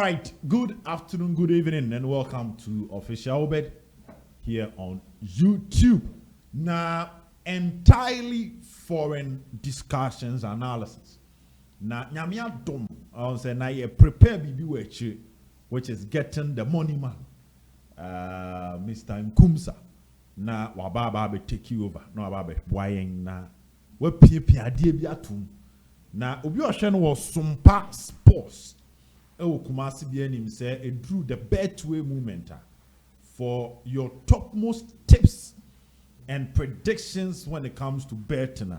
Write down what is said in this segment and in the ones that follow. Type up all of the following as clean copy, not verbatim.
Right, good afternoon, good evening, and welcome to Official Obed here on YouTube. Now, entirely foreign discussions, analysis. Now, nyamia dom, I say now you prepare BB which is getting the money man, Mr. Inkumsah. Now, wababa be take you over. No wababa buying na. We pia adie bi atum. Now, obi ohwe no was Sumpa Sports. Kumasi BNM say it drew the Betway movement for your topmost tips and predictions when it comes to betting.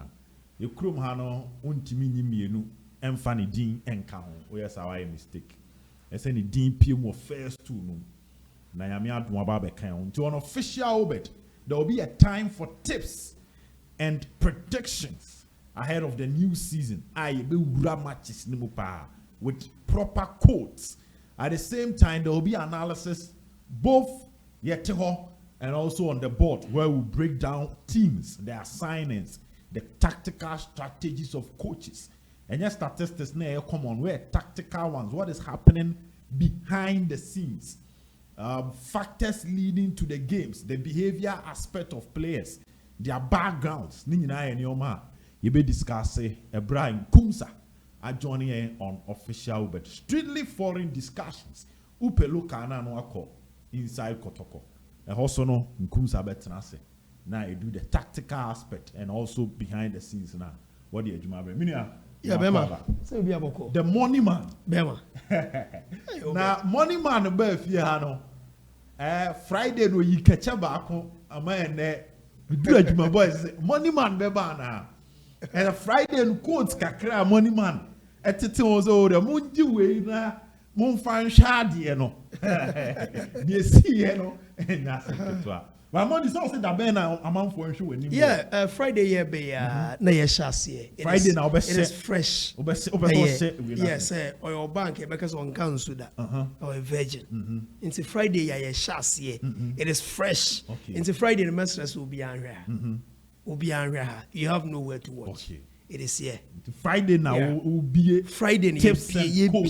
You krum hano untimi nyimienu emfani din enka ho. Yes, I mistake. I say ni din PM mo first two no. Na yami adum aba be kan. To an official Obed, there will be a time for tips and predictions ahead of the new season. Aye be wura matches ni mo pa with proper quotes. At the same time, there will be analysis both yeteho and also on the board where we break down teams, their signings, the tactical strategies of coaches. And your statistics now come on, where tactical ones, what is happening behind the scenes, factors leading to the games, the behavior aspect of players, their backgrounds. You be discussing Obed Inkumsah are joining on official but strictly foreign discussions. Upelu kana no ako inside Kotoko. And also no Inkumsah betanase. Now you do the tactical aspect and also behind the scenes now. What do you do, Minia? Yeah, Bema. Say be aboko. The money man. Bema. Now money man be fiano. Friday no you catch a bako ama ene do adwuma boys. Money man be ba na. And Friday and quotes kakra money man. Etete ozo de munji we na mun fan shade no. Dey see no. Na seketwa. But money so say that be na amanfo nhwe wani. Yeah, Friday here be na ye shase. Friday na it is fresh. Yes, or your bank because on council that or a virgin. Into Friday ye shase. It is fresh. Into Friday the masters will be anra. You have nowhere to watch. Okay. It is here. Friday now will be Friday tips and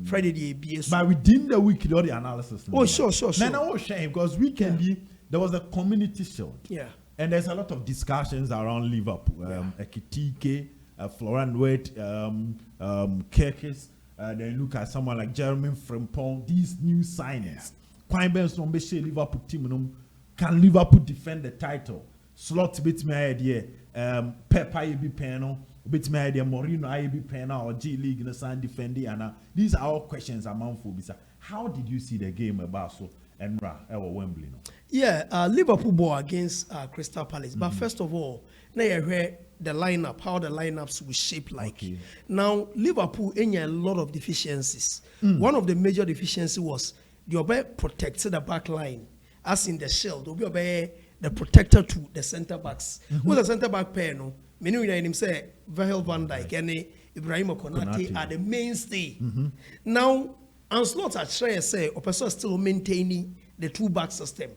Friday but within the week, all the analysis. Oh, sure. Then I was shame because weekend there was a community show. Yeah. And there's a lot of discussions around Liverpool. Ekitike, Florian Wirtz, Kirkis. Then look at someone like Jeremy Frimpong. These new signings. Quite from Liverpool team. Can Liverpool defend the title? Slot bit my idea. Peppa be panel, bit my idea. Mourinho I be panel or G League in the sun defending. And these are all questions among Phobisa. How did you see the game about so and Wembley? No? Yeah, Liverpool ball against Crystal Palace. But first of all, now you heard the lineup, how the lineups will shape like. Okay. Now Liverpool in a lot of deficiencies. One of the major deficiencies was the Obed protected the back line. As in the shield, the protector to the centre backs. Who's the centre back pair? No, many in him say Virgil van Dijk and Ibrahim Konate are the mainstay. Now, Anslot at Shreya say, Opesa still maintaining the two back system,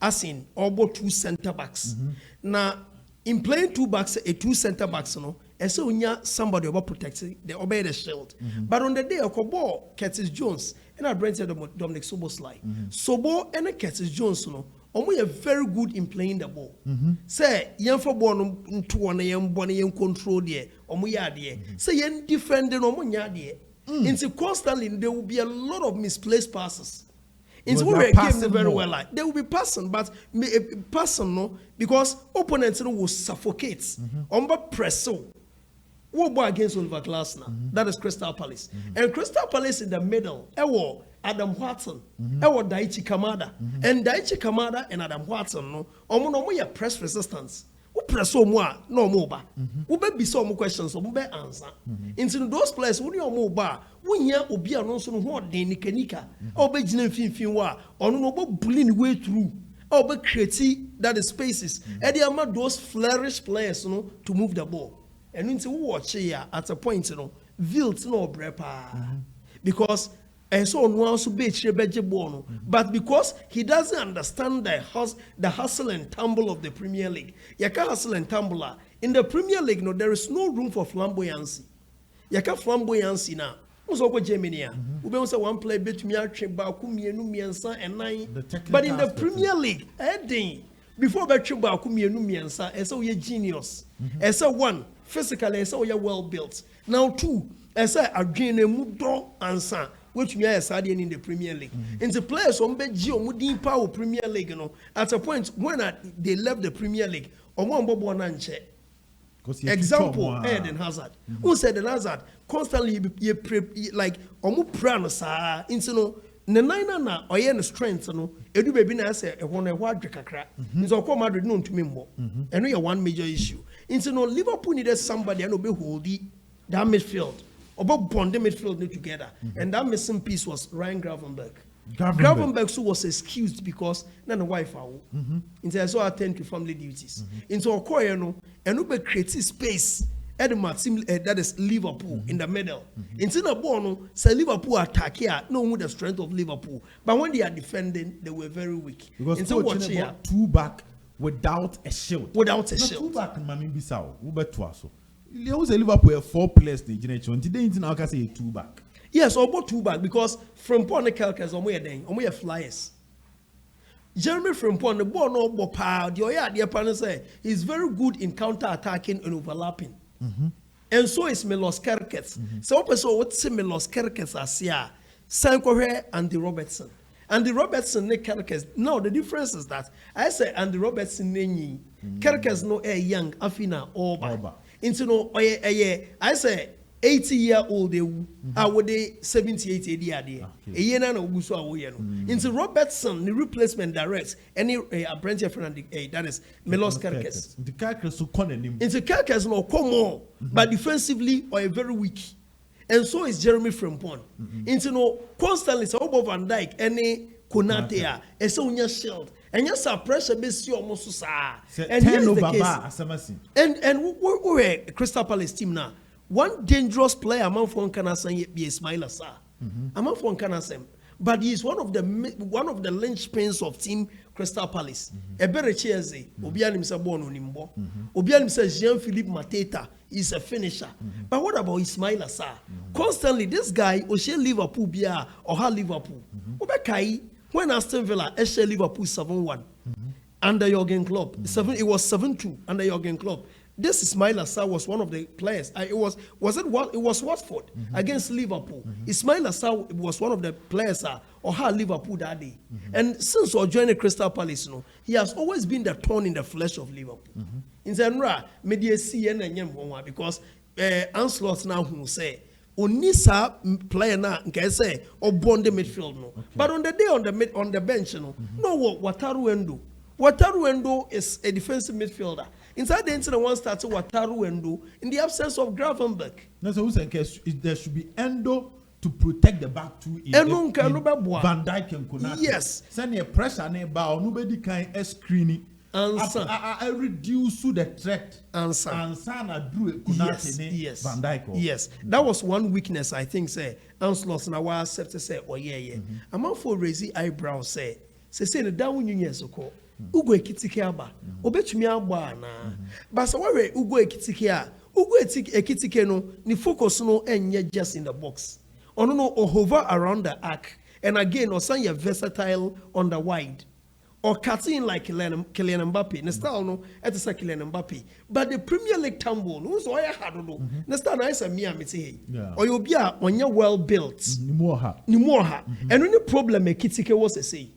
as in all two centre backs. Now, in playing two backs, two centre backs, no, and so somebody about protecting the obey the shield. But on the day of ball, Curtis Jones. And I bring Dominic Soboslai. Sobo and Curtis Jones, no, we are very good in playing the ball. Say, young for born to one young control there, we are there. Say, young defending on one yard there. Into constantly, there will be a lot of misplaced passes. Into we came very well. Like they will be passing, but passing no, because opponents will suffocate. Press so. What about against Oliver Glasner? That is Crystal Palace. And Crystal Palace in the middle, Adam Watson, Daichi Kamada. And Daichi Kamada and Adam Watson, no, we press resistance. We press so more, no more. We be some questions, we be answer. Into those places, when you're more, when you will be announced on what they nika, or be Jinfin, or no bullying way through. Or be creating that the spaces. And they are those flourish players, to move the ball. And into watch here at a point, Wilt no brepa. Because and so on wants to be bono. But because he doesn't understand the hustle and tumble of the Premier League. Yaka hustle and tumble. In the Premier League, no, there is no room for flamboyancy. Yaka flamboyancy now. also Germany. We also one play between Baku, Miensa, and nine. But in the Premier League, before Baku, Miensa, and so you're genius. And so one, physically, and so you're well built. Now two, as I again a mudo answer, which we are studying in the Premier League. And the players on Belgium Mudin Power Premier League, you know, at a point when they left the Premier League, or one Bobo Nanche. Example, Eden Hazard. Who said Eden Hazard constantly like omu prano sa into no nena na oye no strength no edu baby na say e ho na wadwe kakra. Nso ko Madrid no ntumi mbo. And no one major issue. Into no Liverpool needed somebody and be holdy that midfield. About bond the midfield together. And that missing piece was Ryan Gravenberch. Gravenberch was excused because none wife out. Into so attend to family duties. Into a choir no and no be create space at the team that is Liverpool in the middle. Into the ball say Liverpool attack here, no with the strength of Liverpool. But when they are defending, they were very weak. Because into watch here, two back without a shield. Without a shield. Two back in Mami Bissau, Uber Twaso. Liverpool have 4 players the generation. Today in now can say 2 back. Yes, or about 2 back because Frimpong Ekitike are flyers. Jeremy Frimpong the ball no ball power. The other partner say he's very good in counter attacking and overlapping. And so is Milos Kerkez. So person what say Milos Kerkez as here. Sankohe and the Robertson. And the Robertson ne Kerkez. Now the difference is that I say and the Robertson ne Kerkez no a young Afina Oba. Into no I say 80-year-old I would 70-80 year a year na uguso awoye no into Robertson the replacement direct any a branch friend that is Milos Kerkez the Kerkez so corner him into Kerkez no come on but defensively or very weak and so is Jeremy Frimpong into no constantly so Obed Van Dijk any Konate and so unya shield and yes pressure base you almost so and here's the case and we're Crystal Palace team now. One dangerous player among Fon Kanasan be Ismail Assar. Among Fon Kanasem. But he is one of the linchpins of team Crystal Palace. Ebere Chieze, Obianim Sabono Nimbo. Obianim says Jean-Philippe Mateta is a finisher. But what about Ismail Assar? Constantly, this guy, Oshe Liverpool Bia or her Liverpool. Obekai, when Aston Villa, Eshe Liverpool 7-1 under Jurgen Klopp. It was 7-2 under Jurgen Klopp. This Ismail Assar was one of the players. It was Watford against Liverpool. Ismail Assar was one of the players or how Liverpool that day. And since he joined Crystal Palace, he has always been the thorn in the flesh of Liverpool. In Zenra, media CN and because Anslot now who say Onisa player now can say or bond the midfield no. But on the day on the bench no Wataru Endo is a defensive midfielder. Inside the incident, one started Wataru Endo in the absence of Gravenberch. That's who said there should be Endo to protect the back two in Van Dijk and Konate. Yes. Send a pressure neighbor, nobody can screening. I reduce the threat. Answer. Drew Konate Van Dijk. Yes. That was one weakness I think say Anslot na wa accept say oh yeah. Among for raising eyebrows say the down years ago. Ugo Ekitike aba obetumi agba na but so where Ugo Ekitike Ekitike no ni focus no enye just in the box ono no hover around the arc and again osan ye versatile on the wide or cutting like Kylian Mbappe na style no et is Kylian Mbappe but the Premier League tumble no so ya hard no na style na is me amete or you be a onye well built ni more ha and only problem Ekitike was say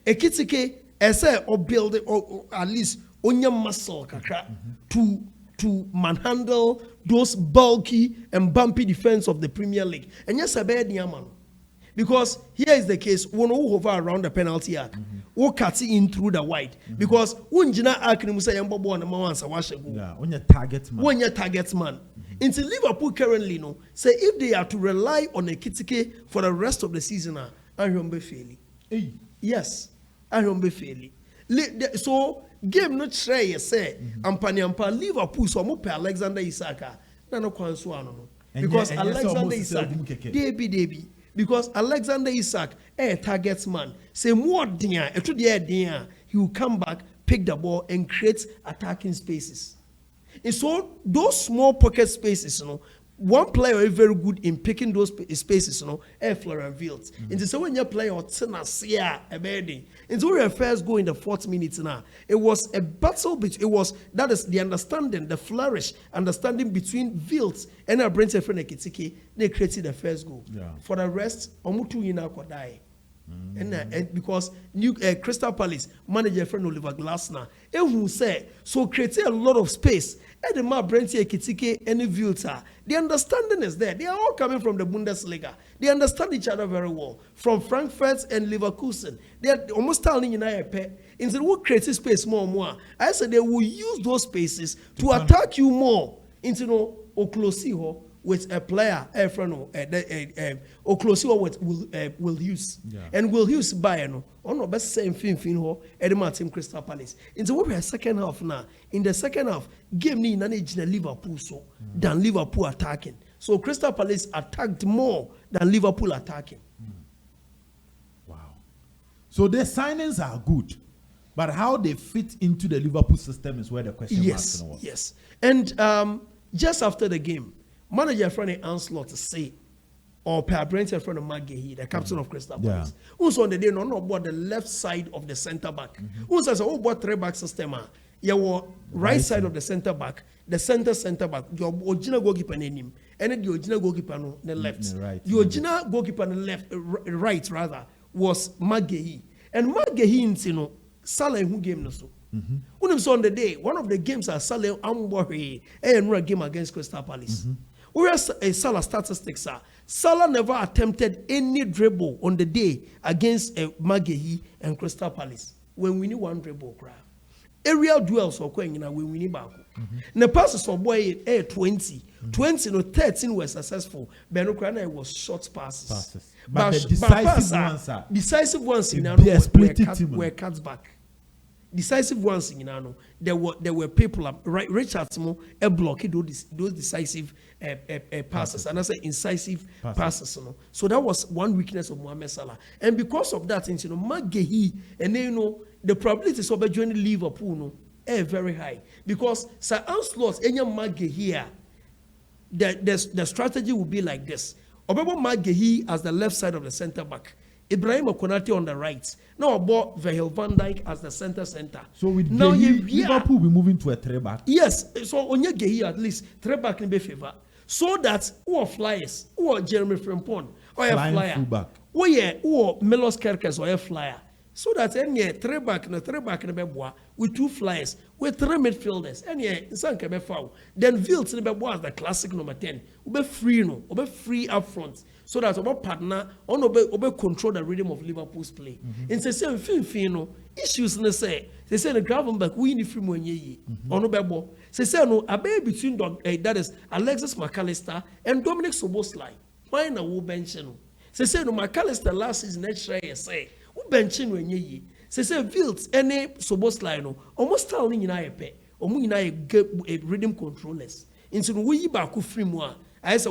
Ekitike essay or build it or at least on your muscle kakra to manhandle those bulky and bumpy defense of the Premier League. And yes, I bet Niaman. Because here is the case, one who hover around the penalty arc, who cuts in through the wide. Because when Jina Akrim say Yambo and Mawansa Washago. On your target man. When your target man. Into Liverpool currently no say if they are to rely on Ekitike for the rest of the season, Ahombe fairly. Yes. Ahombe fairly. So game not try say Ampanyampa Liverpool so mo pe Alexander Isak na no kwanso ano no because Alexander Isak Debi because Alexander Isak targets man say more dia eto dia he will come back pick the ball and create attacking spaces. And so those small pocket spaces one player is very good in picking those spaces, you know, Florian Wirtz. And so when you play or Tenacia a bedding, and so your first go in the 4th minute now, it was a battle that is the understanding, the flourish, understanding between Wirtz and our Frimpong Ekitike, they created the first goal. Yeah. For the rest, Omutu Yina could die. And because Crystal Palace manager friend Oliver Glasner, who said so creating a lot of space. And the Frimpong Ekitike and Wirtz, the understanding is there. They are all coming from the Bundesliga. They understand each other very well. From Frankfurt and Leverkusen, they are almost telling you now. Instead of creating space more and more, I said they will use those spaces to attack you more. Into no Oklosiho with a player, Oklosiho with Will Hughes, and Will Hughes by on the best same thing Edema team Crystal Palace. Into what we are second half now. In the second half, game ni managed Liverpool so than Liverpool attacking. So Crystal Palace attacked more than Liverpool attacking. Wow. So their signings are good, but how they fit into the Liverpool system is where the question marks was. Yes. And just after the game, manager friend Anslot say, or per Brentford friend of Maggie, the captain of Crystal Palace, who's on the day no about the left side of the centre back. Who says, oh, what 3-back system? You right side of the centre back, the centre back, your original goalkeeper name, and the original goalkeeper on the left. The original goalkeeper on the left, right rather, was Maggie. And Maggie, you know, Salah who game no so. When it was on the day, one of the games at Salah Ambori and a game against Crystal Palace. Whereas Salah statistics are Salah never attempted any dribble on the day against Maguire and Crystal Palace. When we need one dribble, cry. Aerial duels are going when we need back. The passes of boy 20, 20 no 13 were successful. Benokrana was short passes. But the decisive ones were cuts back. Decisive ones in Nano, there were people right Richards mo blocked those decisive passes and I say incisive passes. No? So that was one weakness of Mohamed Salah, and because of that, you know, Maguire and then, you know, the probabilities of joining Liverpool no are very high because Sir Anslot any Maguire, the strategy would be like this: Obebo Maguire as the left side of the centre back. Ibrahim Konate on the right. Now about Virgil van Dijk as the center. So with now Liverpool will be moving to a 3-back. Yes. So on your Gehi at least 3-back in be favor. So that who are flyers, who are Jeremy Frimpong, or a flyer. Fullback. Who are Melos Kerkes or a flyer. So that any 3-back in the Bebois with 2 flyers, with 3 midfielders, and Sanka be foul. Then Wirtz in the Bebois as the classic number 10. Ube free up front. So that our partner on obe control the rhythm of Liverpool's play. And say no issues they say the Gravenberg we need free money ye on obebo. Say no abe between that is Alexis McAllister and Dominic Szoboszlai. Why na wo bench no? Say no McAllister last season next year say wo bench no enye ye. Say Wirtz any Szoboszlai no almost tell ni nyina ye pe. Omu nyina ye rhythm controllers. Into no we back free mo I say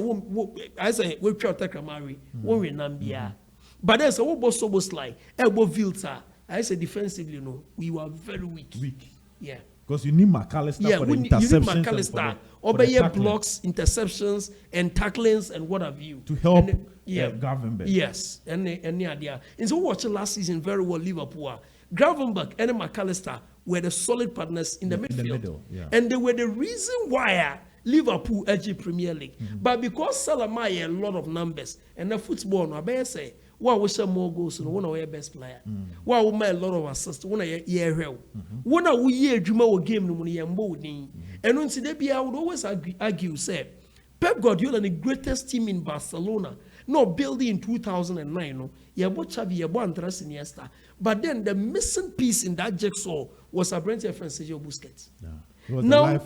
we try to Kamari, one we Nambia. But there's a whole boss Szoboszlai, elbow Vilta. I say defensively, no, we were very weak. Yeah. Because you need McAllister for the interceptions. You need McAllister. Obey blocks, interceptions, and tacklings, and what have you. To help Gravenberg. Yes. And the idea. And so watching last season very well, Liverpool. Gravenberg and McAllister were the solid partners in the midfield. In the middle, yeah. And they were the reason why Liverpool edge Premier League. But because Salah made a lot of numbers, and the football, no, I say, why we share more goals, no one of our best player. Why we make a lot of assists, one of year real. One of we year dreamer game no money and bolding. And when today, I would always argue, say, Pep Guardiola, the greatest team in Barcelona, no building in 2009, no, you bought Xavi, you bought Andres Iniesta. But then the missing piece in that jigsaw was a Brentford friend Sergio Busquets. Yeah. Now,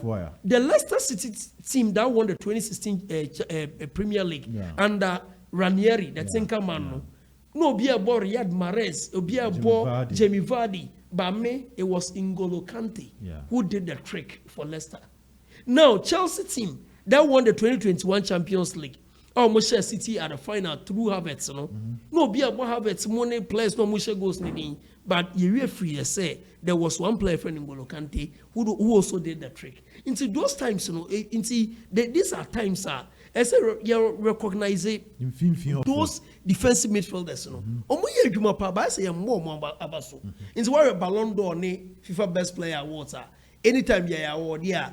the Leicester City team that won the 2016 Premier League under Ranieri, the thinker man, no be about Riyad Mahrez, be about Jamie Vardy, but me, it was N'Golo Kante who did the trick for Leicester. Now, Chelsea team that won the 2021 Champions League, Manchester City at the final through Havertz, no be about Havertz, money players, no Musha goes needing. But you free to say there was one player friend in N'Golo Kante who also did the trick. Into those times, these are times I say you recognize those defensive midfielders. No, omuye adwuma pa ba say more abaso. Into where Ballon d'Or ne FIFA Best Player awards are. Anytime you award here,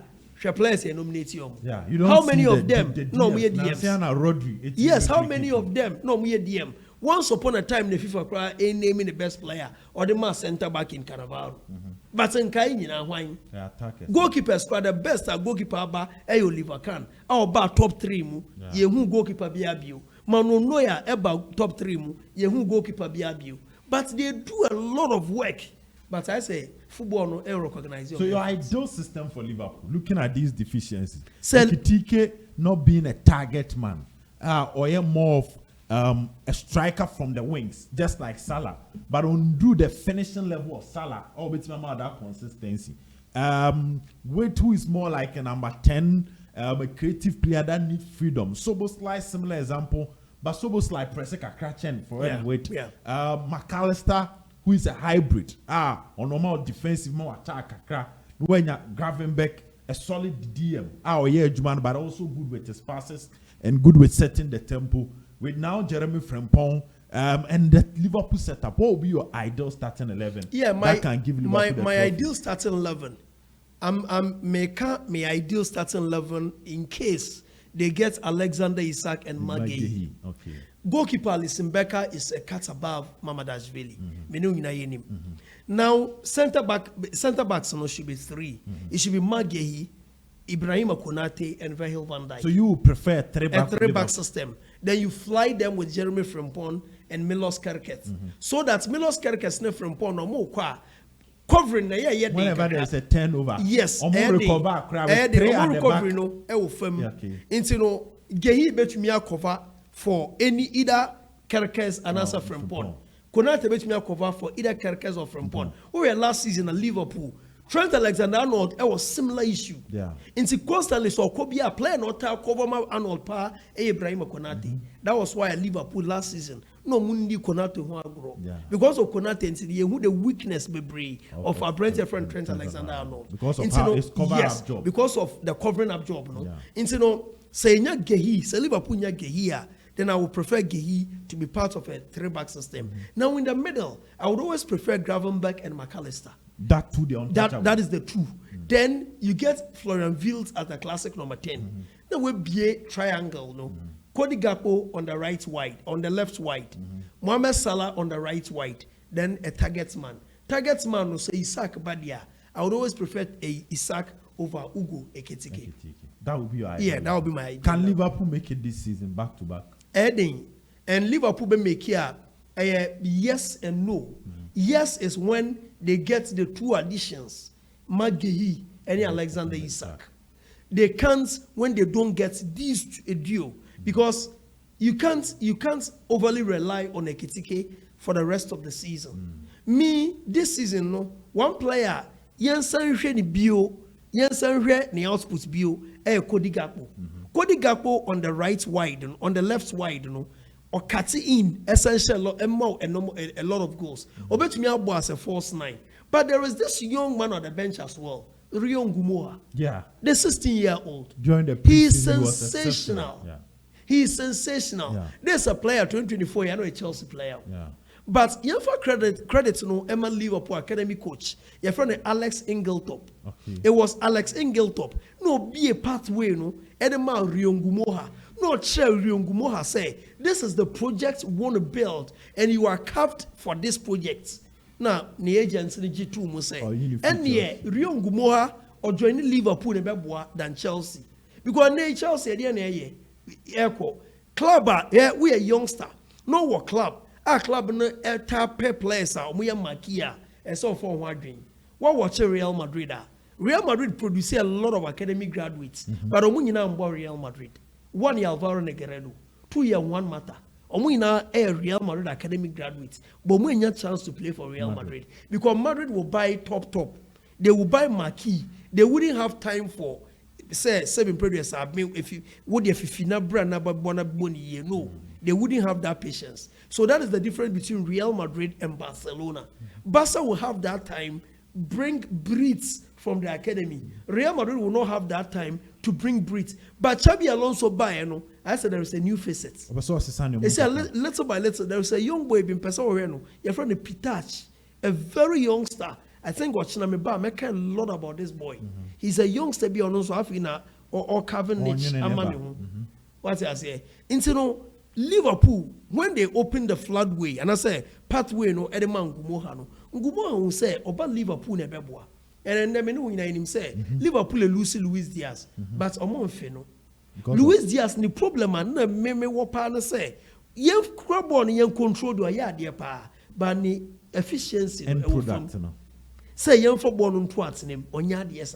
players you nominate you. Yeah, you don't. How many the, of them? No, we DMs. Yes, how many of them? No, we DM. Once upon a time, the FIFA cry a naming the best player or the mass center back in Carnaval. But in Kain, wine. Goalkeepers are the best at goalkeeper bar, Oliver Khan. Our bar top 3 mu, ye who goalkeeper be abuse. Manu Noya about top 3 mu, ye who goalkeeper be abuse. But they do a lot of work. But I say, football no recognize you. So your ideal system for Liverpool, looking at these deficiencies, Ekitike not being a target man, or more of a striker from the wings, just like Salah, but undo the finishing level of Salah, or with that consistency. Wait, who is more like a number 10, a creative player that needs freedom. Soboslai, similar example, but Soboslai Preseka Krachen for wait. McAllister, who is a hybrid, on normal defensive, more attack, when you Gravenberch, a solid DM, but also good with his passes and good with setting the tempo. With now Jeremy Frimpong and the Liverpool setup, what will be your ideal starting 11? Yeah, that can give Liverpool my ideal starting 11. I'm making my ideal starting 11 in case they get Alexander Isak and Maguire. Okay. Goalkeeper Alisson Becker is a cut above Mamadashvili. Now center backs should be 3. It should be Maguire, Ibrahim Konate, and Virgil van Dijk. So you prefer a 3-back system. Then you fly them with Jeremy Frimpong and Milos Kerkez. So that Milos Kerkez and Frimpong no more covering the whenever there is a turnover. Yes. Recovery no. Into no Gehi betumia cover for any either Kerkez and answer Frimpong. Konate betumia cover for either Kerkez or Frimpong. We were last season at Liverpool. Trent Alexander-Arnold, it was similar issue. Yeah. Into constantly so could be a player not cover my Arnold pa Ibrahim Konate. That was why at Liverpool last season no mundi Konate who grow. Because of Konate into the weakness be brave of our Brent friend Trent Alexander-Arnold. Because of how his cover up job. Because of the covering up job, no. Into no say nya Gehi, say Liverpool nya Gehi, then I would prefer Gehi to be part of a 3-back system. Now in the middle, I would always prefer Gravenberch and McAllister. That too, the untouchable. That is the two. Then you get Florian Wirtz as the classic number 10. Then we be a triangle, no. Cody Gakpo on the right wide, on the left wide. Mohamed Salah on the right wide. Then a target man. Target man will say Isak Badia. I would always prefer a Isak over Ugo Ekitike. That would be your idea. Yeah, that would be my idea. Can Liverpool make it this season back to back? Edding and Liverpool be make here yes and no. Yes is when they get the 2 additions, Maguire and Alexander Isak. They can't when they don't get these a deal because you can't overly rely on Ekitike for the rest of the season. Me this season, no one player Yensan ni bio, Yensan ni output bio. Cody Gakpo. Cody Gakpo on the right wide, on the left wide, you know. Or cut in essential a lot of goals. Obed Inkumsah as a false 9. But there is this young man on the bench as well, Rio Ngumoha. Yeah. The 16-year-old. During the he's sensational. He's sensational. Yeah. There's a player, 2024, I know a Chelsea player. Yeah. But you have credit no Emma Liverpool Academy coach. Your friend Alex Ingletop. Okay. It was Alex Ingletop. No be a pathway no. Edema Rio Ngumoha. No, Ngumoha say, this is the project we want to build, and you are capped for this project. Now, the agents in G2 must say, and yeah, Rio Ngumoha or joining Liverpool in Beboa than Chelsea. Because Chelsea, club, we are youngster. No, what club? Our club, no, tap players, we are Makia, and so for one dream. What watch Real Madrid? Real Madrid produce a lot of academy graduates, but Omunina and Real Madrid. 1 year Alvaro Negredo, 2 year one Mata. Omuina a Real Madrid academic graduate, but we have chance to play for Real Madrid because Madrid will buy top. They will buy marquee. They wouldn't have time for say 7 players. If you would if you not brand no, they wouldn't have that patience. So that is the difference between Real Madrid and Barcelona. Barca will have that time, bring breeds from the academy. Real Madrid will not have that time, to bring Brit. But Chabi Alonso by I said there is a new facet. They said little by little there is a young boy being person or your friend Pitach, a very youngster. I think watching me ba make a lot about this boy. He's a youngster be also Afrina or Calvin Niche Amani. What I say? Into Liverpool, when they opened the floodway, and I say pathway no Edeman Gumoha will say about Liverpool nebeboa. And then know in him say Liverpool Lucy Luis Diaz, but Omon Feno. Luis Diaz ni problem and me wapa say you crab on young control do a yard dear pa, but ni efficiency and product. Say young for born on twats name on yard yes.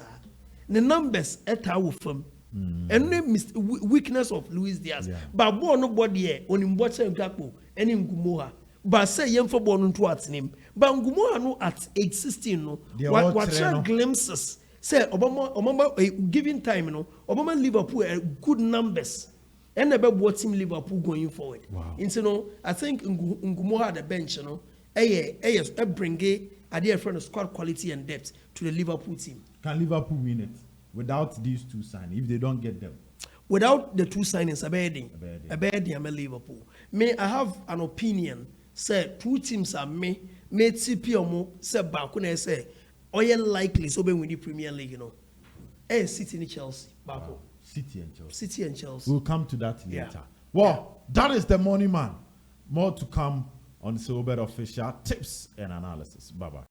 The numbers at our firm. And the weakness of Luis Diaz. But born nobody on him watch and Gapo and in Gumoha. But say young for born on towards him. But Gumoha no at age 16 no. What glimpses say Obama giving time Obama Liverpool good numbers. And never watch him Liverpool going forward. Wow. I think Gumoha the bench bring a dear friend of squad quality and depth to the Liverpool team. Can Liverpool win it? Without these two signings, if they don't get them. Without the two signings, a bad I'm a Liverpool. May I have an opinion? Say two teams are me TPO say Bakune say, or you likely so when the Premier League, City and Chelsea, Bako. Wow. City and Chelsea. City and Chelsea. We'll come to that later. Well, that is the money man. More to come on the Obed official tips and analysis. Bye bye.